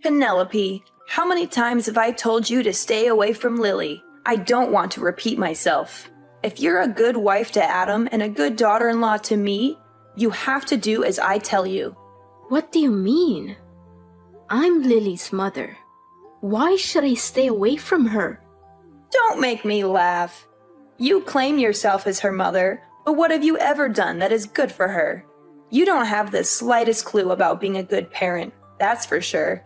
Penelope, how many times have I told you to stay away from Lily? I don't want to repeat myself. If you're a good wife to Adam and a good daughter-in-law to me, you have to do as I tell you. What do you mean? I'm Lily's mother. Why should I stay away from her? Don't make me laugh. You claim yourself as her mother, but what have you ever done that is good for her? You don't have the slightest clue about being a good parent, that's for sure.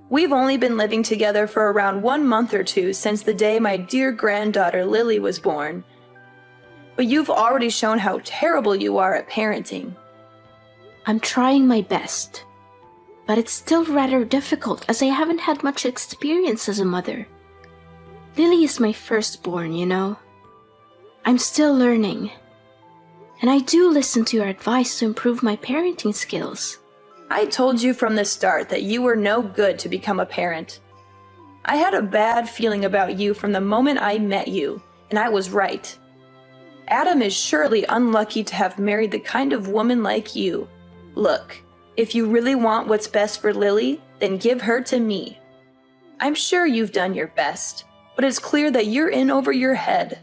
We've only been living together for around 1 month or two since the day my dear granddaughter Lily was born. But you've already shown how terrible you are at parenting. I'm trying my best, but it's still rather difficult as I haven't had much experience as a mother. Lily is my firstborn, you know. I'm still learning, and I do listen to your advice to improve my parenting skills. I told you from the start that you were no good to become a parent. I had a bad feeling about you from the moment I met you, and I was right. Adam is surely unlucky to have married the kind of woman like you. Look, if you really want what's best for Lily, then give her to me. I'm sure you've done your best, but it's clear that you're in over your head.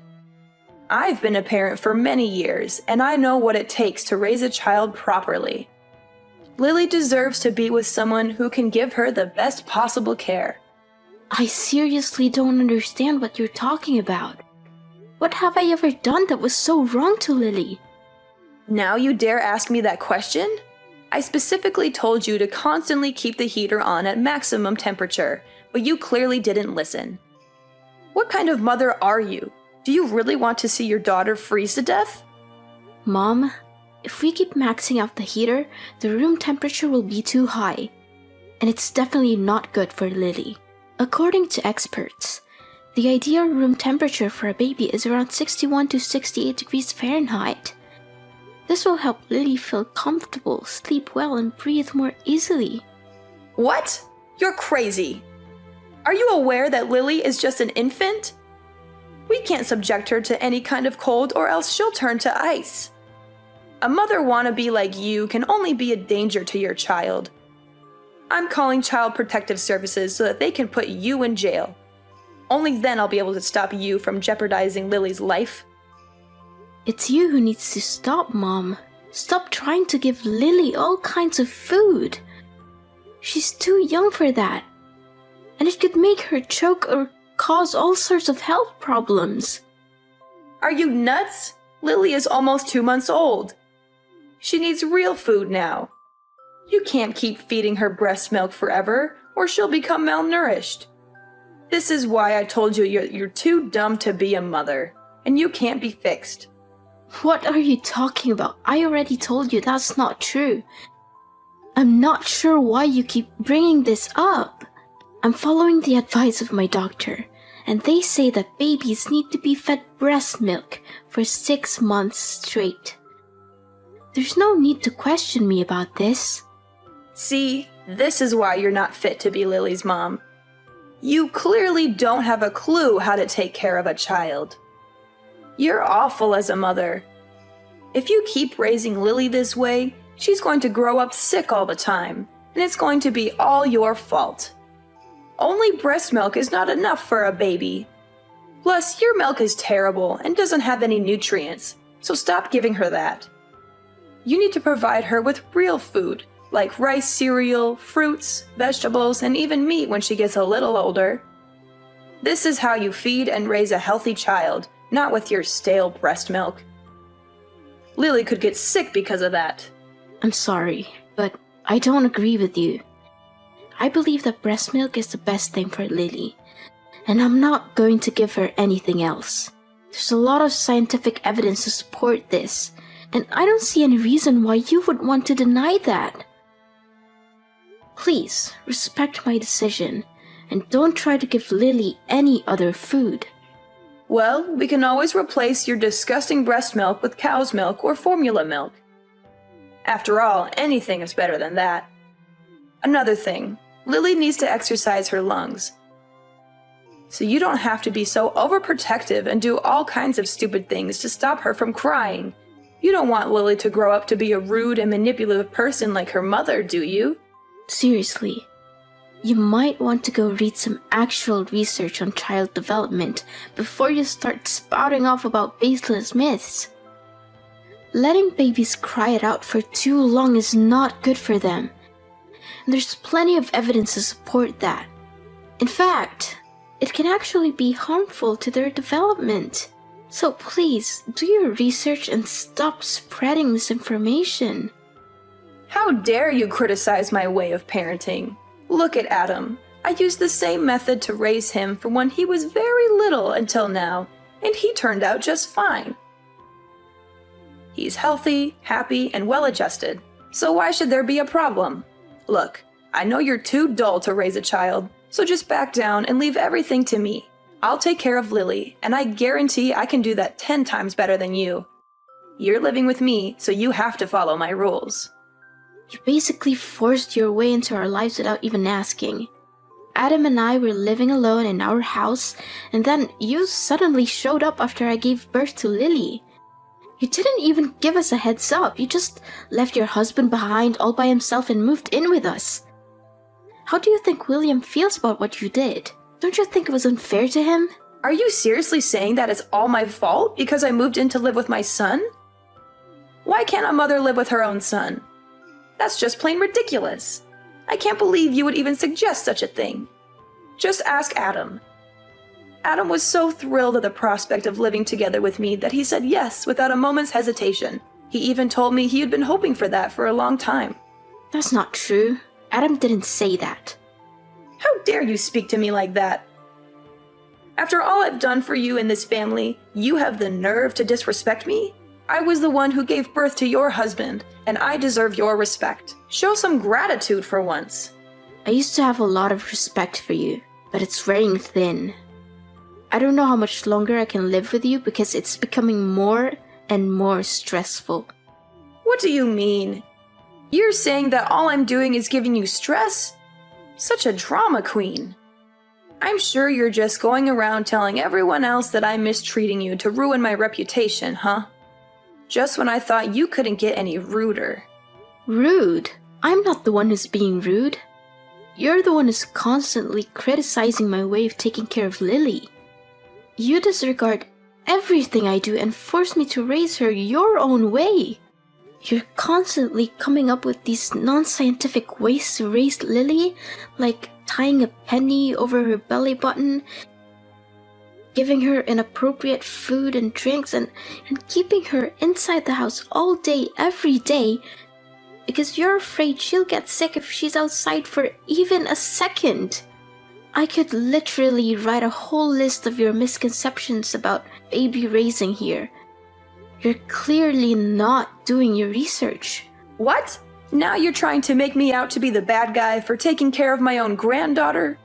I've been a parent for many years, and I know what it takes to raise a child properly. Lily deserves to be with someone who can give her the best possible care. I seriously don't understand what you're talking about. What have I ever done that was so wrong to Lily? Now you dare ask me that question? I specifically told you to constantly keep the heater on at maximum temperature, but you clearly didn't listen. What kind of mother are you? Do you really want to see your daughter freeze to death? Mom, if we keep maxing out the heater, the room temperature will be too high. And it's definitely not good for Lily. According to experts, the ideal room temperature for a baby is around 61 to 68 degrees Fahrenheit. This will help Lily feel comfortable, sleep well, and breathe more easily. What? You're crazy. Are you aware that Lily is just an infant? We can't subject her to any kind of cold or else she'll turn to ice. A mother wannabe like you can only be a danger to your child. I'm calling Child Protective Services so that they can put you in jail. Only then I'll be able to stop you from jeopardizing Lily's life. It's you who needs to stop, Mom. Stop trying to give Lily all kinds of food. She's too young for that. And it could make her choke or cause all sorts of health problems. Are you nuts? Lily is almost 2 months old. She needs real food now. You can't keep feeding her breast milk forever, or she'll become malnourished. This is why I told you you're too dumb to be a mother, and you can't be fixed. What are you talking about? I already told you that's not true. I'm not sure why you keep bringing this up. I'm following the advice of my doctor, and they say that babies need to be fed breast milk for 6 months straight. There's no need to question me about this. See, this is why you're not fit to be Lily's mom. You clearly don't have a clue how to take care of a child. You're awful as a mother. If you keep raising Lily this way, she's going to grow up sick all the time, and it's going to be all your fault. Only breast milk is not enough for a baby. Plus, your milk is terrible and doesn't have any nutrients, so stop giving her that. You need to provide her with real food, like rice cereal, fruits, vegetables, and even meat when she gets a little older. This is how you feed and raise a healthy child, not with your stale breast milk. Lily could get sick because of that. I'm sorry, but I don't agree with you. I believe that breast milk is the best thing for Lily, and I'm not going to give her anything else. There's a lot of scientific evidence to support this, and I don't see any reason why you would want to deny that. Please, respect my decision, and don't try to give Lily any other food. Well, we can always replace your disgusting breast milk with cow's milk or formula milk. After all, anything is better than that. Another thing, Lily needs to exercise her lungs. So you don't have to be so overprotective and do all kinds of stupid things to stop her from crying. You don't want Lily to grow up to be a rude and manipulative person like her mother, do you? Seriously, You might want to go read some actual research on child development before you start spouting off about baseless myths. Letting babies cry it out for too long is not good for them. And there's plenty of evidence to support that. In fact, it can actually be harmful to their development. So please, do your research and stop spreading misinformation. How dare you criticize my way of parenting? Look at Adam. I used the same method to raise him from when he was very little until now, and he turned out just fine. He's healthy, happy, and well-adjusted, so why should there be a problem? Look, I know you're too dull to raise a child, so just back down and leave everything to me. I'll take care of Lily, and I guarantee I can do that 10 times better than you. You're living with me, so you have to follow my rules. You basically forced your way into our lives without even asking. Adam and I were living alone in our house, and then you suddenly showed up after I gave birth to Lily. You didn't even give us a heads up. You just left your husband behind all by himself and moved in with us. How do you think William feels about what you did? Don't you think it was unfair to him? Are you seriously saying that it's all my fault because I moved in to live with my son? Why can't a mother live with her own son? That's just plain ridiculous. I can't believe you would even suggest such a thing. Just ask Adam. Adam was so thrilled at the prospect of living together with me that he said yes without a moment's hesitation. He even told me he had been hoping for that for a long time. That's not true. Adam didn't say that. How dare you speak to me like that? After all I've done for you in this family, you have the nerve to disrespect me? I was the one who gave birth to your husband, and I deserve your respect. Show some gratitude for once. I used to have a lot of respect for you, but it's wearing thin. I don't know how much longer I can live with you because it's becoming more and more stressful. What do you mean? You're saying that all I'm doing is giving you stress? Such a drama queen. I'm sure you're just going around telling everyone else that I'm mistreating you to ruin my reputation, huh? Just when I thought you couldn't get any ruder. Rude? I'm not the one who's being rude. You're the one who's constantly criticizing my way of taking care of Lily. You disregard everything I do and force me to raise her your own way. You're constantly coming up with these non-scientific ways to raise Lily, like tying a penny over her belly button, giving her inappropriate food and drinks, and keeping her inside the house all day, every day, because you're afraid she'll get sick if she's outside for even a second. I could literally write a whole list of your misconceptions about baby raising here. You're clearly not doing your research. What? Now you're trying to make me out to be the bad guy for taking care of my own granddaughter?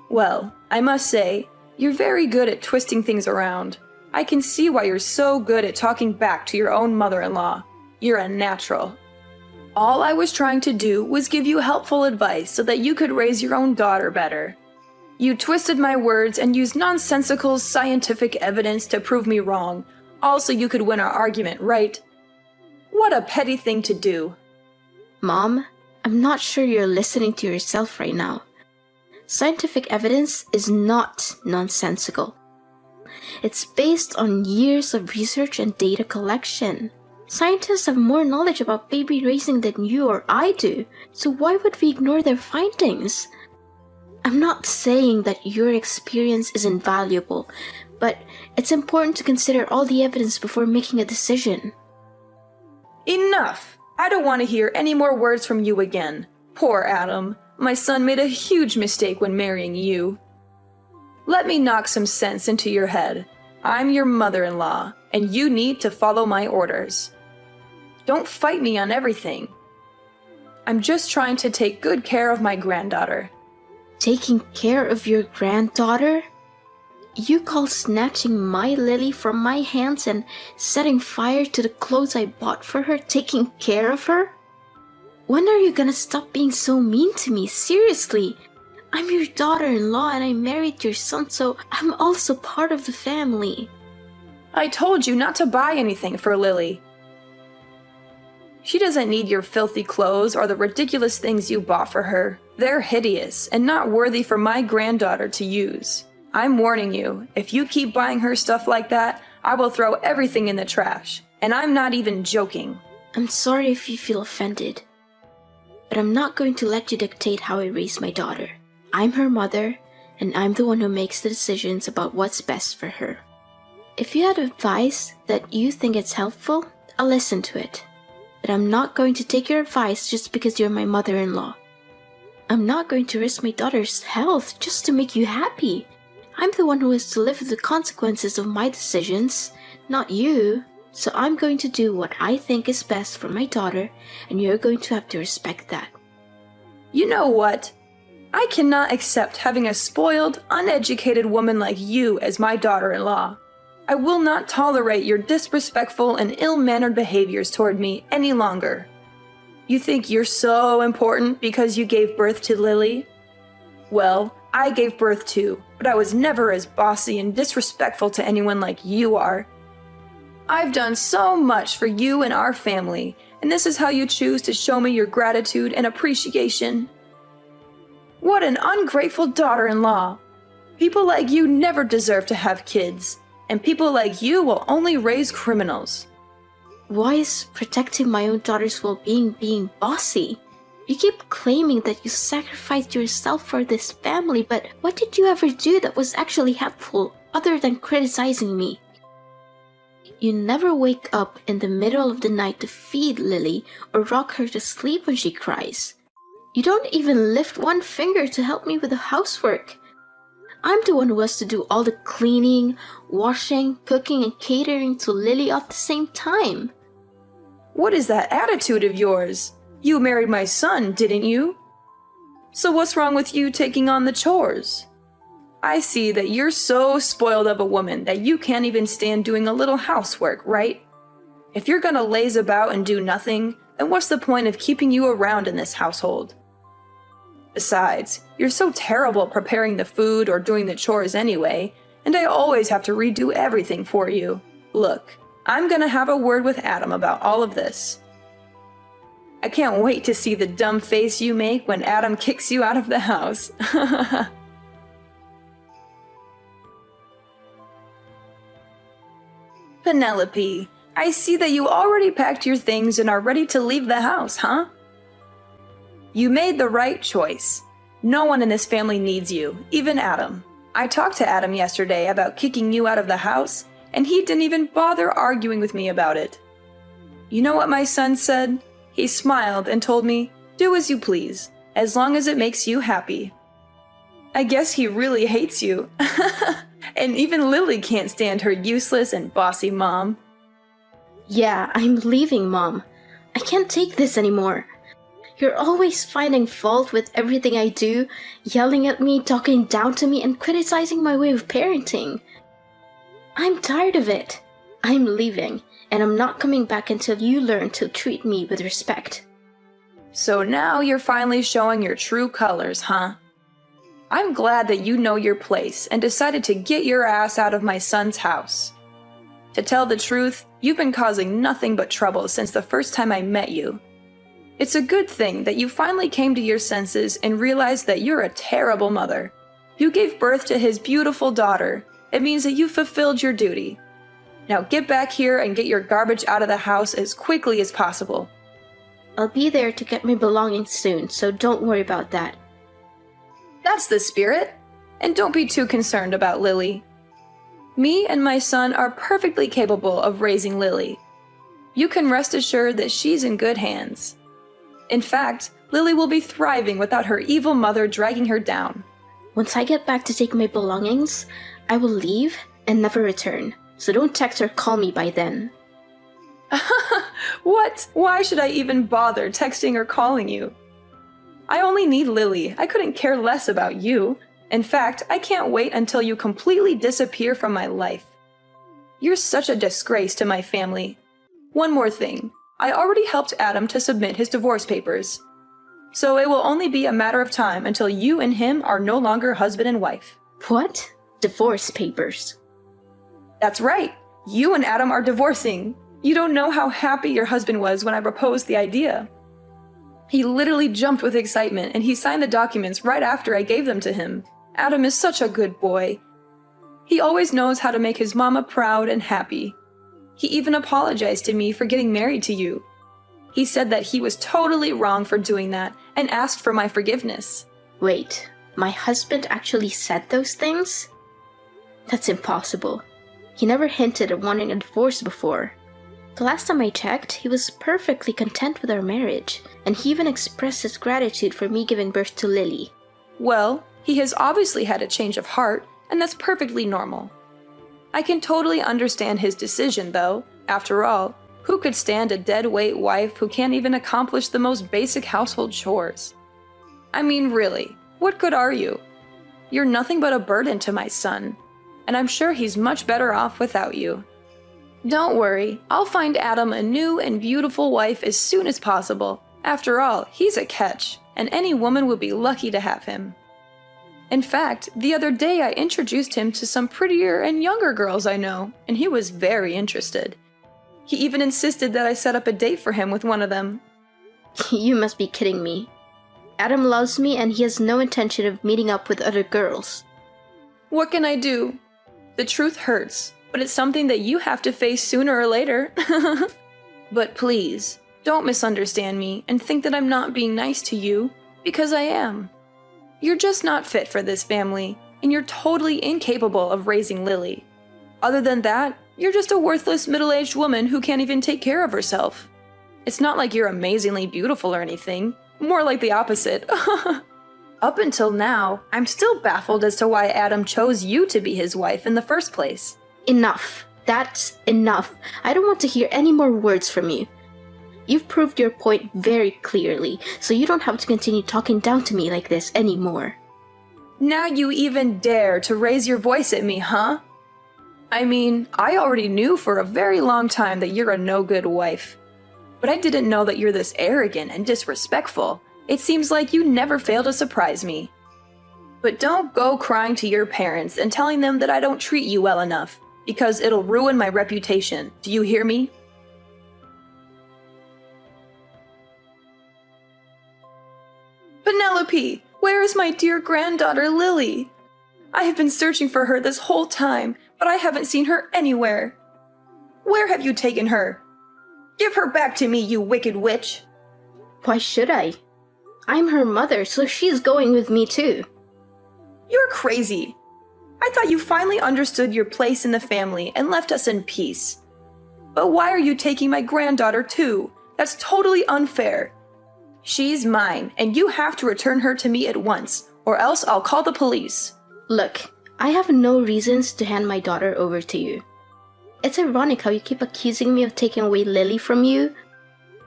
Well, I must say, you're very good at twisting things around. I can see why you're so good at talking back to your own mother-in-law. You're a natural. All I was trying to do was give you helpful advice so that you could raise your own daughter better. You twisted my words and used nonsensical scientific evidence to prove me wrong, all so you could win our argument, right? What a petty thing to do. Mom, I'm not sure you're listening to yourself right now. Scientific evidence is not nonsensical. It's based on years of research and data collection. Scientists have more knowledge about baby raising than you or I do, so why would we ignore their findings? I'm not saying that your experience is invaluable, but it's important to consider all the evidence before making a decision. Enough! I don't want to hear any more words from you again. Poor Adam. My son made a huge mistake when marrying you. Let me knock some sense into your head. I'm your mother-in-law, and you need to follow my orders. Don't fight me on everything. I'm just trying to take good care of my granddaughter. Taking care of your granddaughter? You call snatching my Lily from my hands and setting fire to the clothes I bought for her taking care of her? When are you gonna stop being so mean to me? Seriously, I'm your daughter-in-law and I married your son, so I'm also part of the family. I told you not to buy anything for Lily. She doesn't need your filthy clothes or the ridiculous things you bought for her. They're hideous and not worthy for my granddaughter to use. I'm warning you, if you keep buying her stuff like that, I will throw everything in the trash. And I'm not even joking. I'm sorry if you feel offended, but I'm not going to let you dictate how I raise my daughter. I'm her mother, and I'm the one who makes the decisions about what's best for her. If you had advice that you think is helpful, I'll listen to it. But I'm not going to take your advice just because you're my mother-in-law. I'm not going to risk my daughter's health just to make you happy. I'm the one who has to live with the consequences of my decisions, not you. So I'm going to do what I think is best for my daughter, and you're going to have to respect that. You know what? I cannot accept having a spoiled, uneducated woman like you as my daughter-in-law. I will not tolerate your disrespectful and ill-mannered behaviors toward me any longer. You think you're so important because you gave birth to Lily? Well, I gave birth too, but I was never as bossy and disrespectful to anyone like you are. I've done so much for you and our family, and this is how you choose to show me your gratitude and appreciation. What an ungrateful daughter-in-law! People like you never deserve to have kids, and people like you will only raise criminals. Why is protecting my own daughter's well-being being bossy? You keep claiming that you sacrificed yourself for this family, but what did you ever do that was actually helpful other than criticizing me? You never wake up in the middle of the night to feed Lily or rock her to sleep when she cries. You don't even lift one finger to help me with the housework. I'm the one who has to do all the cleaning, washing, cooking, and catering to Lily at the same time. What is that attitude of yours? You married my son, didn't you? So what's wrong with you taking on the chores? I see that you're so spoiled of a woman that you can't even stand doing a little housework, right? If you're gonna laze about and do nothing, then what's the point of keeping you around in this household? Besides, you're so terrible at preparing the food or doing the chores anyway, and I always have to redo everything for you. Look, I'm gonna have a word with Adam about all of this. I can't wait to see the dumb face you make when Adam kicks you out of the house. Penelope, I see that you already packed your things and are ready to leave the house, huh? You made the right choice. No one in this family needs you, even Adam. I talked to Adam yesterday about kicking you out of the house, and he didn't even bother arguing with me about it. You know what my son said? He smiled and told me, "Do as you please, as long as it makes you happy." I guess he really hates you. And even Lily can't stand her useless and bossy mom. Yeah, I'm leaving, Mom. I can't take this anymore. You're always finding fault with everything I do, yelling at me, talking down to me, and criticizing my way of parenting. I'm tired of it. I'm leaving, and I'm not coming back until you learn to treat me with respect. So now you're finally showing your true colors, huh? I'm glad that you know your place and decided to get your ass out of my son's house. To tell the truth, you've been causing nothing but trouble since the first time I met you. It's a good thing that you finally came to your senses and realized that you're a terrible mother. You gave birth to his beautiful daughter. It means that you fulfilled your duty. Now get back here and get your garbage out of the house as quickly as possible. I'll be there to get my belongings soon, so don't worry about that. That's the spirit. And don't be too concerned about Lily. Me and my son are perfectly capable of raising Lily. You can rest assured that she's in good hands. In fact, Lily will be thriving without her evil mother dragging her down. Once I get back to take my belongings, I will leave and never return, so don't text or call me by then. What? Why should I even bother texting or calling you? I only need Lily. I couldn't care less about you. In fact, I can't wait until you completely disappear from my life. You're such a disgrace to my family. One more thing. I already helped Adam to submit his divorce papers. So it will only be a matter of time until you and him are no longer husband and wife. What? Divorce papers? That's right. You and Adam are divorcing. You don't know how happy your husband was when I proposed the idea. He literally jumped with excitement, and he signed the documents right after I gave them to him. Adam is such a good boy. He always knows how to make his mama proud and happy. He even apologized to me for getting married to you. He said that he was totally wrong for doing that and asked for my forgiveness. Wait, my husband actually said those things? That's impossible. He never hinted at wanting a divorce before. The last time I checked, he was perfectly content with our marriage, and he even expressed his gratitude for me giving birth to Lily. Well, he has obviously had a change of heart, and that's perfectly normal. I can totally understand his decision, though. After all, who could stand a dead-weight wife who can't even accomplish the most basic household chores? I mean, really, what good are you? You're nothing but a burden to my son, and I'm sure he's much better off without you. Don't worry, I'll find Adam a new and beautiful wife as soon as possible. After all, he's a catch, and any woman would be lucky to have him. In fact, the other day I introduced him to some prettier and younger girls I know, and he was very interested. He even insisted that I set up a date for him with one of them. You must be kidding me. Adam loves me and he has no intention of meeting up with other girls. What can I do? The truth hurts, but it's something that you have to face sooner or later. But please, don't misunderstand me and think that I'm not being nice to you, because I am. You're just not fit for this family, and you're totally incapable of raising Lily. Other than that, you're just a worthless middle-aged woman who can't even take care of herself. It's not like you're amazingly beautiful or anything, more like the opposite. Up until now, I'm still baffled as to why Adam chose you to be his wife in the first place. Enough. That's enough. I don't want to hear any more words from you. You've proved your point very clearly, so you don't have to continue talking down to me like this anymore. Now you even dare to raise your voice at me, huh? I mean, I already knew for a very long time that you're a no-good wife. But I didn't know that you're this arrogant and disrespectful. It seems like you never fail to surprise me. But don't go crying to your parents and telling them that I don't treat you well enough, because it'll ruin my reputation. Do you hear me? Penelope, where is my dear granddaughter Lily? I have been searching for her this whole time, but I haven't seen her anywhere. Where have you taken her? Give her back to me, you wicked witch! Why should I? I'm her mother, so she's going with me too. You're crazy. I thought you finally understood your place in the family and left us in peace. But why are you taking my granddaughter too? That's totally unfair. She's mine, and you have to return her to me at once, or else I'll call the police. Look, I have no reasons to hand my daughter over to you. It's ironic how you keep accusing me of taking away Lily from you,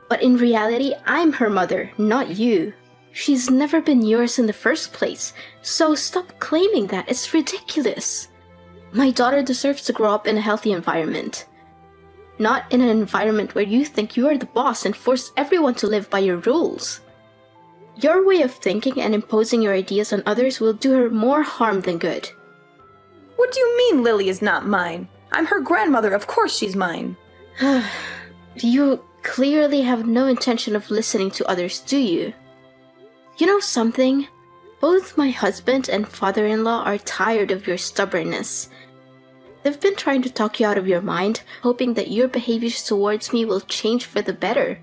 but in reality, I'm her mother, not you. She's never been yours in the first place, so stop claiming that. It's ridiculous. My daughter deserves to grow up in a healthy environment. Not in an environment where you think you are the boss and force everyone to live by your rules. Your way of thinking and imposing your ideas on others will do her more harm than good. What do you mean Lily is not mine? I'm her grandmother, of course she's mine. You clearly have no intention of listening to others, do you? You know something? Both my husband and father-in-law are tired of your stubbornness. They've been trying to talk you out of your mind, hoping that your behaviors towards me will change for the better.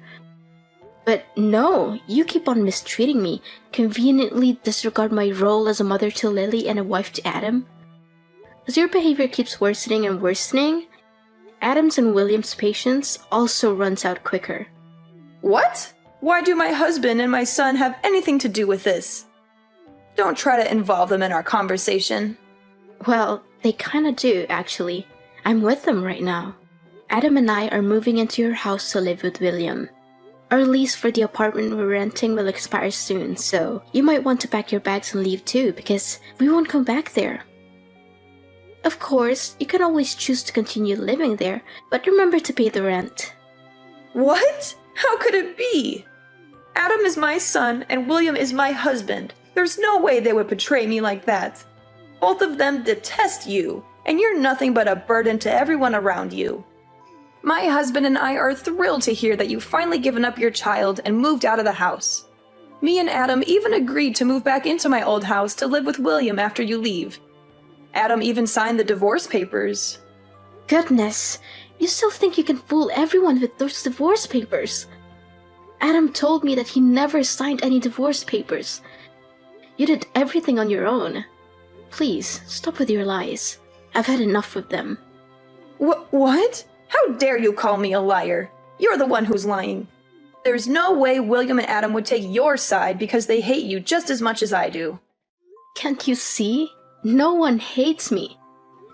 But no, you keep on mistreating me, conveniently disregard my role as a mother to Lily and a wife to Adam. As your behavior keeps worsening and worsening, Adam's and William's patience also runs out quicker. What? Why do my husband and my son have anything to do with this? Don't try to involve them in our conversation. Well, they kinda do, actually. I'm with them right now. Adam and I are moving into your house to live with William. Our lease for the apartment we're renting will expire soon, so you might want to pack your bags and leave too, because we won't come back there. Of course, you can always choose to continue living there, but remember to pay the rent. What? How could it be? Adam is my son and William is my husband. There's no way they would betray me like that. Both of them detest you, and you're nothing but a burden to everyone around you. My husband and I are thrilled to hear that you've finally given up your child and moved out of the house. Me and Adam even agreed to move back into my old house to live with William after you leave. Adam even signed the divorce papers. Goodness, you still think you can fool everyone with those divorce papers? Adam told me that he never signed any divorce papers. You did everything on your own. Please, stop with your lies. I've had enough of them. What? How dare you call me a liar? You're the one who's lying. There's no way William and Adam would take your side because they hate you just as much as I do. Can't you see? No one hates me.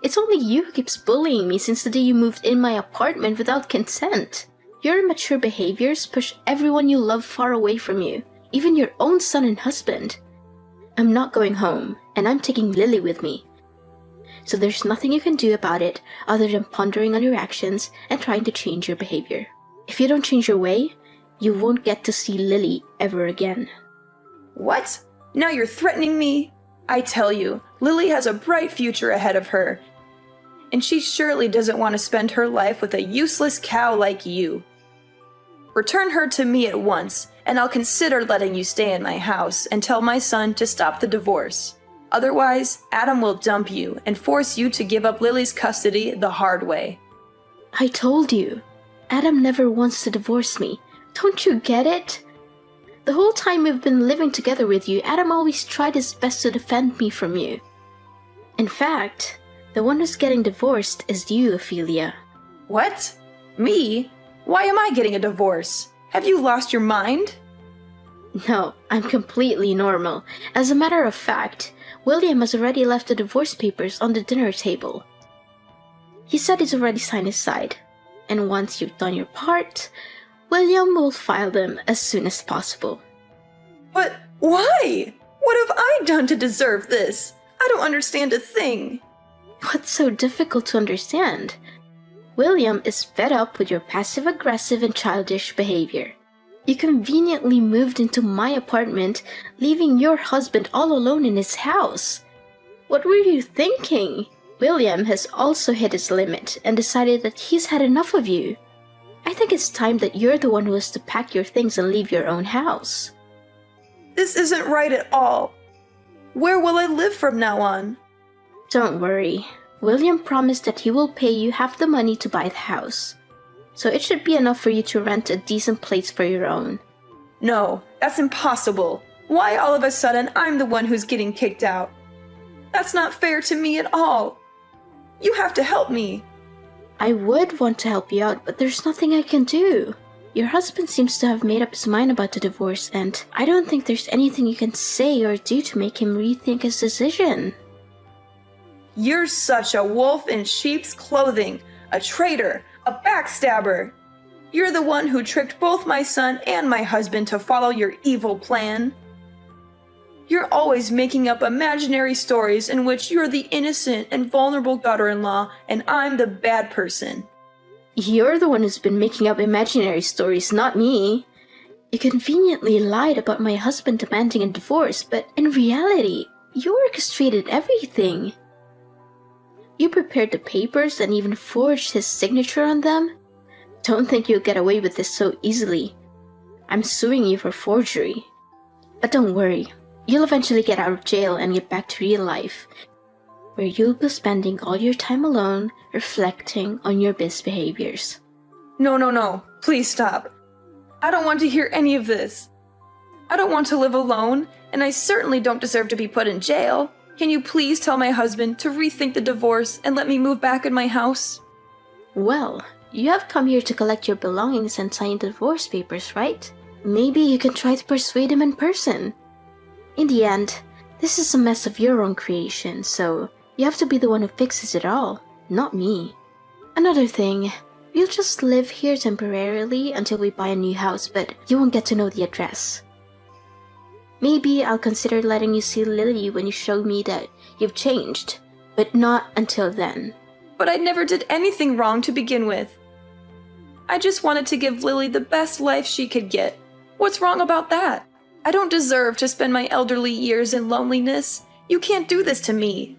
It's only you who keeps bullying me since the day you moved in my apartment without consent. Your immature behaviors push everyone you love far away from you, even your own son and husband. I'm not going home, and I'm taking Lily with me. So there's nothing you can do about it other than pondering on your actions and trying to change your behavior. If you don't change your way, you won't get to see Lily ever again. What? Now you're threatening me? I tell you, Lily has a bright future ahead of her. And she surely doesn't want to spend her life with a useless cow like you. Return her to me at once, and I'll consider letting you stay in my house and tell my son to stop the divorce. Otherwise, Adam will dump you and force you to give up Lily's custody the hard way. I told you, Adam never wants to divorce me. Don't you get it? The whole time we've been living together with you, Adam always tried his best to defend me from you. In fact, the one who's getting divorced is you, Ophelia. What? Me? Why am I getting a divorce? Have you lost your mind? No, I'm completely normal. As a matter of fact, William has already left the divorce papers on the dinner table. He said he's already signed his side, and once you've done your part, William will file them as soon as possible. But why? What have I done to deserve this? I don't understand a thing. What's so difficult to understand? William is fed up with your passive-aggressive and childish behavior. You conveniently moved into my apartment, leaving your husband all alone in his house. What were you thinking? William has also hit his limit and decided that he's had enough of you. I think it's time that you're the one who has to pack your things and leave your own house. This isn't right at all. Where will I live from now on? Don't worry. William promised that he will pay you half the money to buy the house. So it should be enough for you to rent a decent place for your own. No, that's impossible. Why all of a sudden I'm the one who's getting kicked out? That's not fair to me at all. You have to help me. I would want to help you out, but there's nothing I can do. Your husband seems to have made up his mind about the divorce, and I don't think there's anything you can say or do to make him rethink his decision. You're such a wolf in sheep's clothing, a traitor, a backstabber. You're the one who tricked both my son and my husband to follow your evil plan. You're always making up imaginary stories in which you're the innocent and vulnerable daughter-in-law and I'm the bad person. You're the one who's been making up imaginary stories, not me. You conveniently lied about my husband demanding a divorce, but in reality, you orchestrated everything. You prepared the papers and even forged his signature on them? Don't think you'll get away with this so easily. I'm suing you for forgery. But don't worry, you'll eventually get out of jail and get back to real life, where you'll be spending all your time alone, reflecting on your misbehaviors. No, please stop. I don't want to hear any of this. I don't want to live alone, and I certainly don't deserve to be put in jail. Can you please tell my husband to rethink the divorce and let me move back in my house? Well, you have come here to collect your belongings and sign the divorce papers, right? Maybe you can try to persuade him in person. In the end, this is a mess of your own creation, so you have to be the one who fixes it all, not me. Another thing, we'll just live here temporarily until we buy a new house, but you won't get to know the address. Maybe I'll consider letting you see Lily when you show me that you've changed, but not until then. But I never did anything wrong to begin with. I just wanted to give Lily the best life she could get. What's wrong about that? I don't deserve to spend my elderly years in loneliness. You can't do this to me.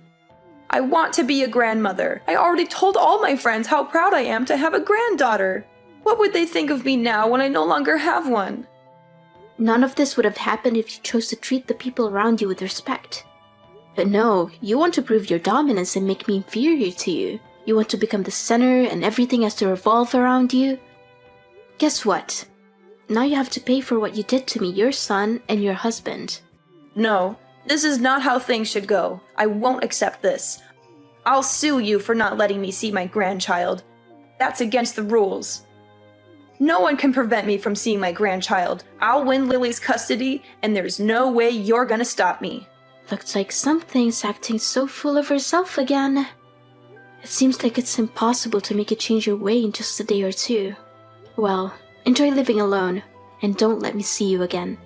I want to be a grandmother. I already told all my friends how proud I am to have a granddaughter. What would they think of me now when I no longer have one? None of this would have happened if you chose to treat the people around you with respect. But no, you want to prove your dominance and make me inferior to you. You want to become the center and everything has to revolve around you. Guess what? Now you have to pay for what you did to me, your son, and your husband. No, this is not how things should go. I won't accept this. I'll sue you for not letting me see my grandchild. That's against the rules. No one can prevent me from seeing my grandchild. I'll win Lily's custody, and there's no way you're gonna stop me. Looks like something's acting so full of herself again. It seems like it's impossible to make you change your way in just a day or two. Well, enjoy living alone, and don't let me see you again.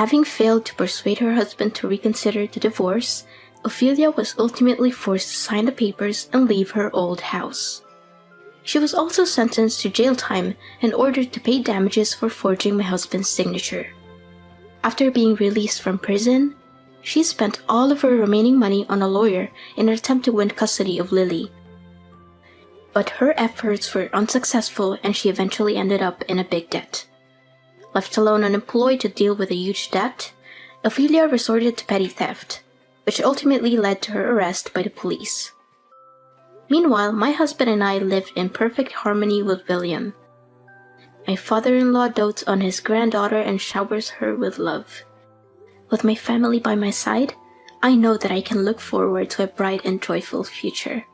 Having failed to persuade her husband to reconsider the divorce, Ophelia was ultimately forced to sign the papers and leave her old house. She was also sentenced to jail time and ordered to pay damages for forging my husband's signature. After being released from prison, she spent all of her remaining money on a lawyer in an attempt to win custody of Lily. But her efforts were unsuccessful and she eventually ended up in a big debt. Left alone unemployed to deal with a huge debt, Ophelia resorted to petty theft, which ultimately led to her arrest by the police. Meanwhile, my husband and I lived in perfect harmony with William. My father-in-law dotes on his granddaughter and showers her with love. With my family by my side, I know that I can look forward to a bright and joyful future.